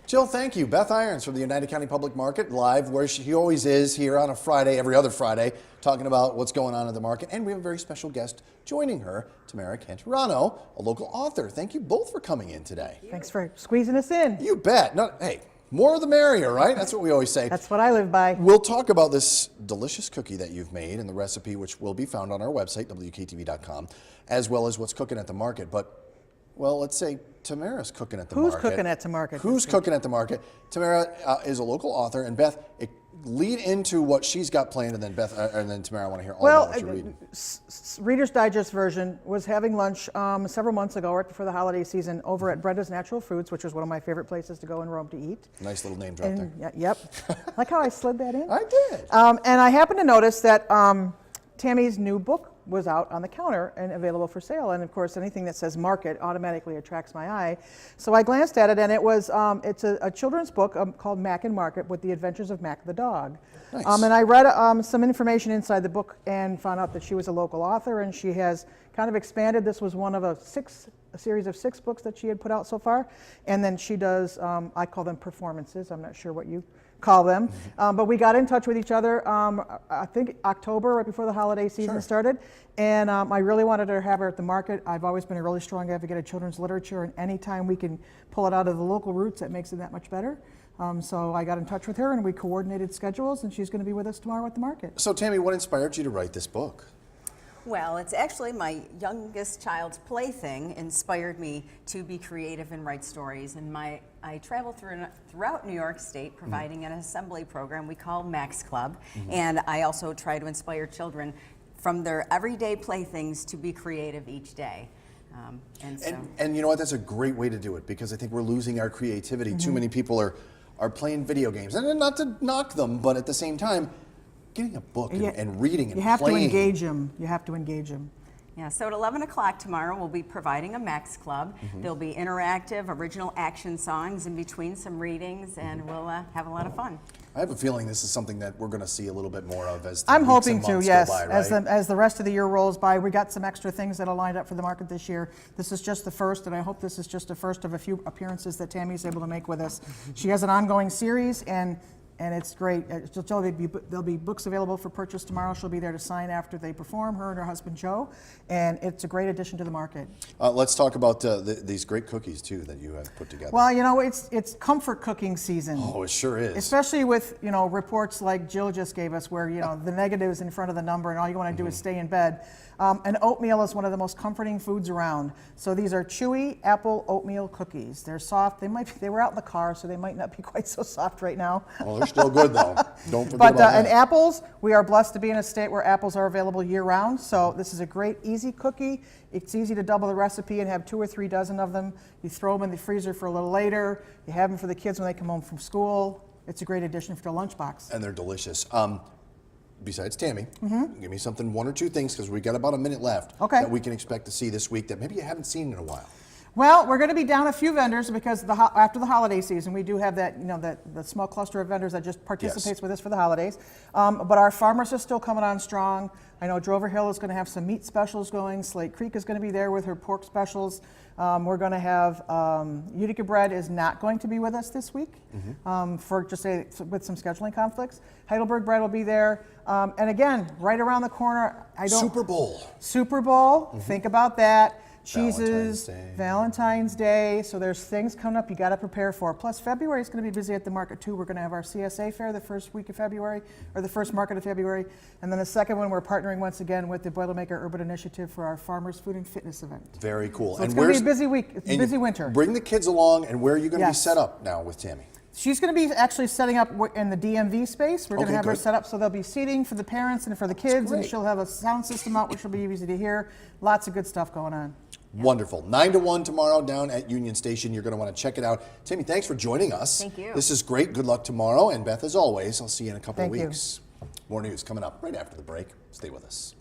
Jill, thank you. Beth Irons from the Oneida County Public Market, live where she always is here on a Friday, every other Friday, talking about what's going on at the market. And we have a very special guest joining her, Tamara Cantarano, a local author. Thank you both for coming in today. Thanks for squeezing us in. You bet. No, hey, more the merrier, right? That's what we always say. That's what I live by. We'll talk about this delicious cookie that you've made and the recipe, which will be found on our website, WKTV.com, as well as what's cooking at the market. But well, let's say Tamara's cooking at the market. Who's cooking at the market? Who's cooking at the market? Tamara is a local author, and Beth, lead into what she's got planned, and then Beth, and then Tamara, I want to hear all about what you're reading. Reader's Digest version was having lunch several months ago, right before the holiday season, over at Brenda's Natural Foods, which was one of my favorite places to go in Rome to eat. Nice little name drop there. Yep. Like how I slid that in? I did. And I happened to notice that Tammy's new book was out on the counter and available for sale. And of course, anything that says market automatically attracts my eye. So I glanced at it, and it was it's a children's book called Mac and Market with the Adventures of Mac the Dog. Nice. And I read some information inside the book and found out that she was a local author, and she has kind of expanded. This was one of a series of 6 books that she had put out so far. And then she does, I call them performances. I'm not sure what you call them. But we got in touch with each other, I think October, right before the holiday season started. And I really wanted to have her at the market. I've always been a really strong advocate of children's literature, and anytime we can pull it out of the local roots, that makes it that much better. So I got in touch with her, and we coordinated schedules, and she's going to be with us tomorrow at the market. So Tammy, what inspired you to write this book? Well, it's actually my youngest child's plaything inspired me to be creative and write stories. And I travel throughout New York State providing an assembly program we call Max Club. And I also try to inspire children from their everyday playthings to be creative each day. And you know what, that's a great way to do it, because I think we're losing our creativity. Too many people are playing video games. And not to knock them, but at the same time, getting a book and reading and playing. You have to engage them. You have to engage them. Yeah, so at 11 o'clock tomorrow, we'll be providing a Max Club. There'll be interactive, original action songs in between some readings, and we'll have a lot of fun. I have a feeling this is something that we're going to see a little bit more of as the I'm weeks hoping and to, months yes. go by, right? As the rest of the year rolls by, we got some extra things that are lined up for the market this year. This is just the first, and I hope this is just the first of a few appearances that Tammy's able to make with us. She has an ongoing series, and it's great. There'll be books available for purchase tomorrow. She'll be there to sign after they perform, her and her husband Joe, and it's a great addition to the market. Let's talk about these great cookies too that you have put together. Well, you know, it's comfort cooking season. Oh, it sure is. Especially with, you know, reports like Jill just gave us where, you know, the negative is in front of the number and all you want to do is stay in bed. And oatmeal is one of the most comforting foods around. So these are chewy apple oatmeal cookies. They're soft. They were out in the car, so they might not be quite so soft right now. Well, they're still good though. Don't forget about And that. apples, we are blessed to be in a state where apples are available year-round. So this is a great, easy cookie. It's easy to double the recipe and have 2 or 3 dozen of them. You throw them in the freezer for a little later. You have them for the kids when they come home from school. It's a great addition for their lunchbox. And they're delicious. Besides Tammy, give me something, 1 or 2 things, because we got about a minute left that we can expect to see this week that maybe you haven't seen in a while. Well, we're going to be down a few vendors because after the holiday season, we do have that, you know, the small cluster of vendors that just participates with us for the holidays. But our farmers are still coming on strong. I know Drover Hill is going to have some meat specials going. Slate Creek is going to be there with her pork specials. We're going to have Utica Bread is not going to be with us this week with some scheduling conflicts. Heidelberg Bread will be there. And again, right around the corner, Super Bowl. Super Bowl, think about that. Valentine's Cheeses, Day. Valentine's Day, so there's things coming up you got to prepare for. Plus, February is going to be busy at the market too. We're going to have our CSA fair the first week of February, or the first market of February, and then the second one we're partnering once again with the Boilermaker Urban Initiative for our Farmers Food and Fitness event. Very cool. So it's going to be a busy week. It's a busy winter. Bring the kids along, and where are you going to be set up now with Tammy? She's going to be actually setting up in the DMV space. We're going to have her set up so there'll be seating for the parents and for the kids, and she'll have a sound system out which will be easy to hear. Lots of good stuff going on. Wonderful. 9 to 1 tomorrow down at Union Station. You're going to want to check it out. Tammy, thanks for joining us. Thank you. This is great. Good luck tomorrow. And Beth, as always, I'll see you in a couple of weeks. More news coming up right after the break. Stay with us.